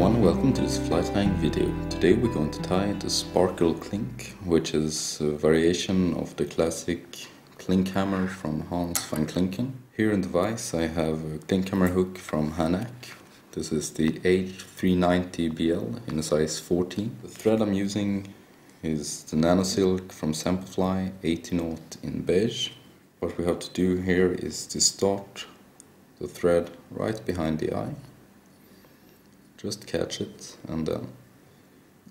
everyone, welcome to this fly tying video. Today we're going to tie the Sparkle Klink, which is a variation of the classic Klinkhamer from Hans van Klinken. Here in the vise I have a Klinkhamer hook from Hanák. This is the H390BL in size 14. The thread I'm using is the Nanosilk from Semperfli 80 in Beige. What we have to do here is to start the thread right behind the eye. Just catch it and then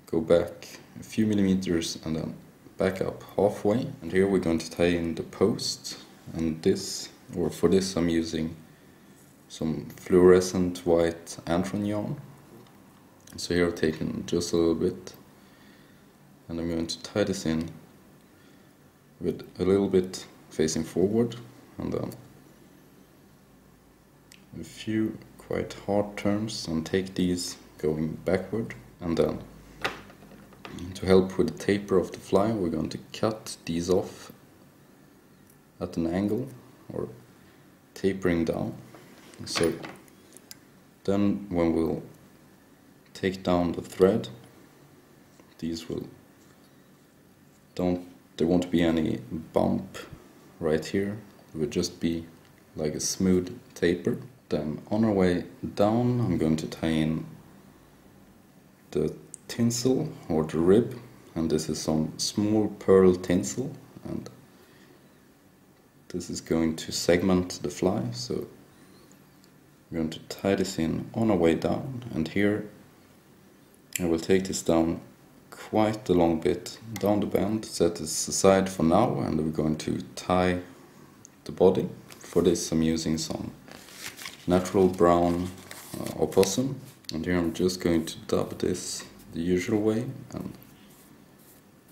go back a few millimeters and then back up halfway. And here we're going to tie in the post, and for this I'm using some fluorescent white Antron yarn. So here I've taken just a little bit and I'm going to tie this in with a little bit facing forward and then a few quite hard turns and take these going backward. And then to help with the taper of the fly we're going to cut these off at an angle or tapering down. So then when we'll take down the thread, there won't be any bump right here, it will just be like a smooth taper. Then on our way down I'm going to tie in the tinsel or the rib, and this is some small pearl tinsel, and this is going to segment the fly. So we're going to tie this in on our way down, and here I will take this down quite a long bit down the bend, set this aside for now, and we're going to tie the body. For this I'm using some natural brown opossum, and here I'm just going to dub this the usual way and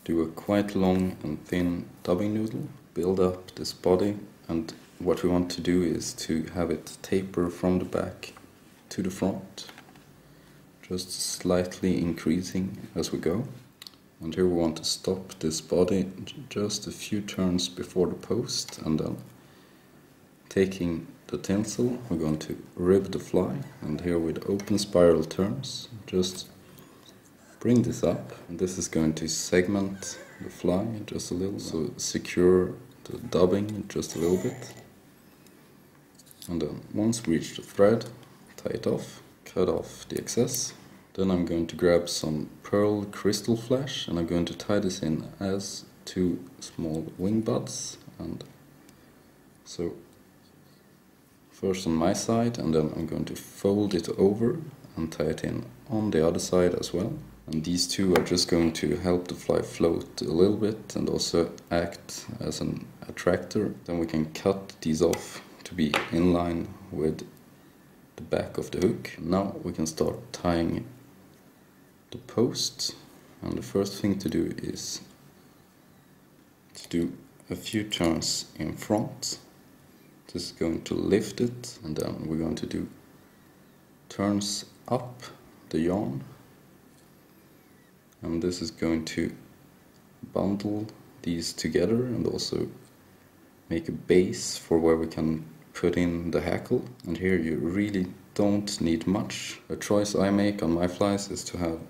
do a quite long and thin dubbing noodle, build up this body, and what we want to do is to have it taper from the back to the front, just slightly increasing as we go. And here we want to stop this body just a few turns before the post, and then taking the tinsel we're going to rib the fly, and here with open spiral turns just bring this up, and this is going to segment the fly just a little, so secure the dubbing just a little bit. And then once we reach the thread, tie it off, cut off the excess. Then I'm going to grab some pearl crystal flash and I'm going to tie this in as two small wingbuds. And so first on my side, and then I'm going to fold it over and tie it in on the other side as well. And these two are just going to help the fly float a little bit and also act as an attractor. Then we can cut these off to be in line with the back of the hook. Now we can start tying the post, and the first thing to do is to do a few turns in front. This is going to lift it, and then we're going to do turns up the yarn, and this is going to bundle these together and also make a base for where we can put in the hackle. And here you really don't need much. A choice I make on my flies is to have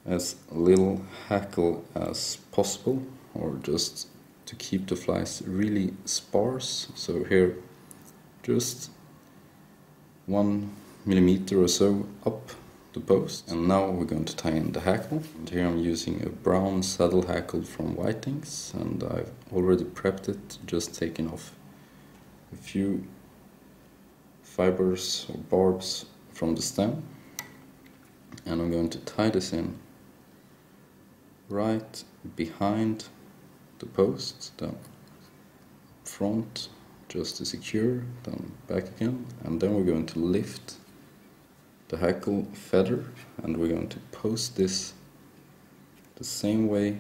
as little hackle as possible, or just to keep the flies really sparse. So here just 1 millimeter or so up the post. And now we're going to tie in the hackle, and here I'm using a brown saddle hackle from Whitings, and I've already prepped it, just taken off a few fibers or barbs from the stem, and I'm going to tie this in right behind the post, then front just to secure, then back again, and then we're going to lift the hackle feather, and we're going to post this the same way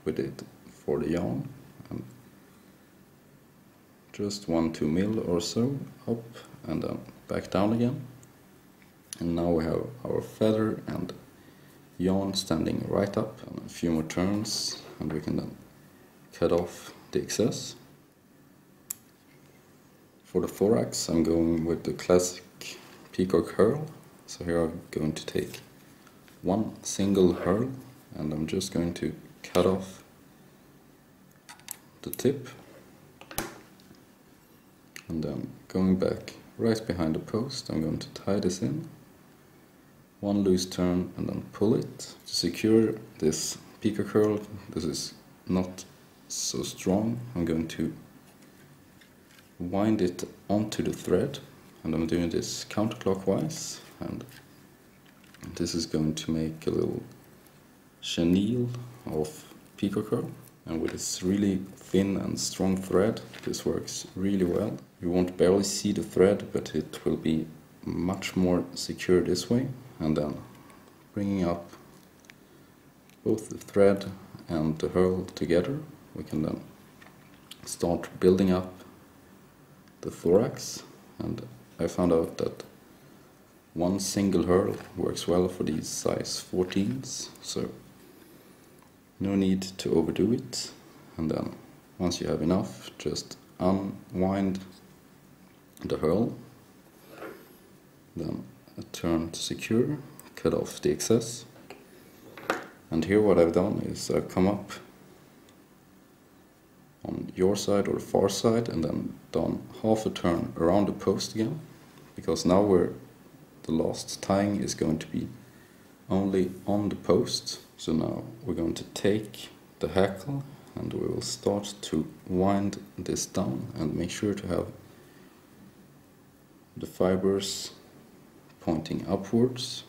we did for the yarn, and just 1-2 mil or so up and then back down again. And now we have our feather and yarn standing right up, and a few more turns and we can then cut off the excess. For the thorax I'm going with the classic Peacock Herl So here I'm going to take one single Herl and I'm just going to cut off the tip, and then going back right behind the post, I'm going to tie this in, one loose turn and then pull it. To secure this Peacock Herl, this is not so strong, I'm going to wind it onto the thread, and I'm doing this counterclockwise, and this is going to make a little chenille of Peacock Herl. And with this really thin and strong thread, this works really well. You won't barely see the thread, but it will be much more secure this way. And then bringing up both the thread and the Herl together, we can then start building up the thorax. And I found out that one single Herl works well for these size 14s, so no need to overdo it. And then once you have enough, just unwind the Herl, then a turn to secure, cut off the excess. And here what I've done is I've come up on your side or far side and then done half a turn around the post again, because now the last tying is going to be only on the post. So now we're going to take the hackle and we will start to wind this down, and make sure to have the fibers pointing upwards.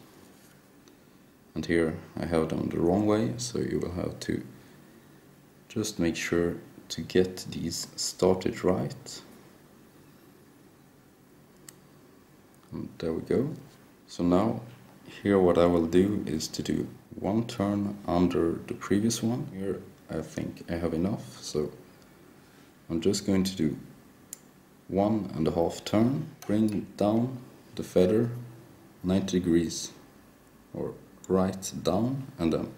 And here I have them the wrong way, so you will have to just make sure to get these started right. And there we go. So now here what I will do is to do one turn under the previous one. Here I think I have enough, so I'm just going to do 1.5 turn, bring down the feather 90 degrees or right down, and then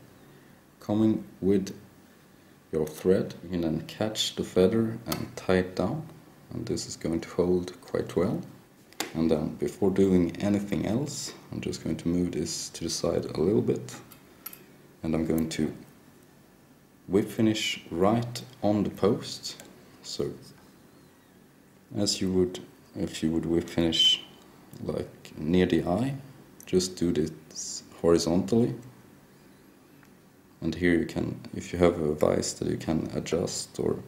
coming with your thread you can then catch the feather and tie it down, and this is going to hold quite well. And then before doing anything else, I'm just going to move this to the side a little bit, and I'm going to whip finish right on the post. So as you would if you would whip finish like near the eye, just do this horizontally. And here you can, if you have a vise that you can adjust, or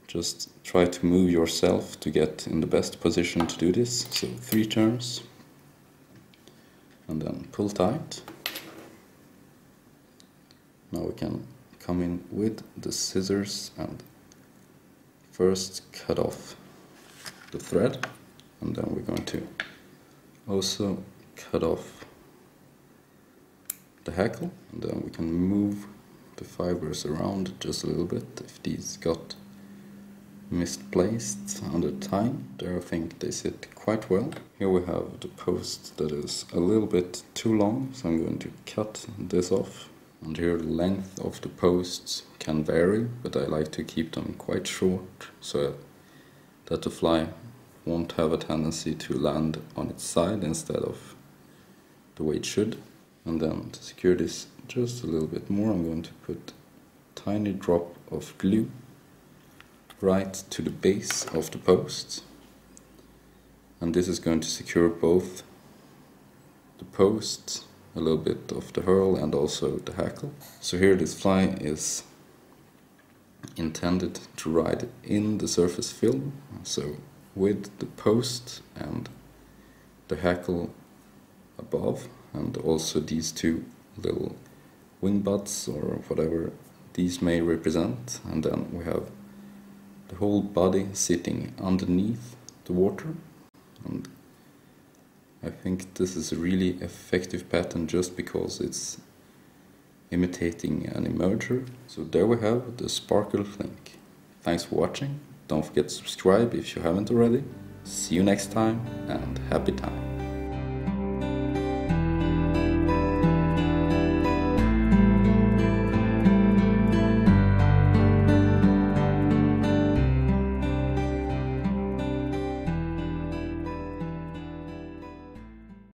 just try to move yourself to get in the best position to do this. So 3 turns, and then pull tight. Now we can come in with the scissors and first cut off the thread, and then we're going to also cut off the hackle, and then we can move the fibers around just a little bit if these got misplaced under time. There I think they sit quite well. Here we have the post that is a little bit too long, so I'm going to cut this off. And here the length of the posts can vary, but I like to keep them quite short so that the fly won't have a tendency to land on its side instead of the way it should. And then to secure this just a little bit more, I'm going to put a tiny drop of glue right to the base of the post, and this is going to secure both the post, a little bit of the Herl, and also the hackle. So here this fly is intended to ride in the surface film, so with the post and the hackle above, and also these two little wingbuds or whatever these may represent, and then we have the whole body sitting underneath the water. And I think this is a really effective pattern just because it's imitating an emerger. So there we have the Sparkle Klink. Thanks for watching. Don't forget to subscribe if you haven't already. See you next time, and happy time.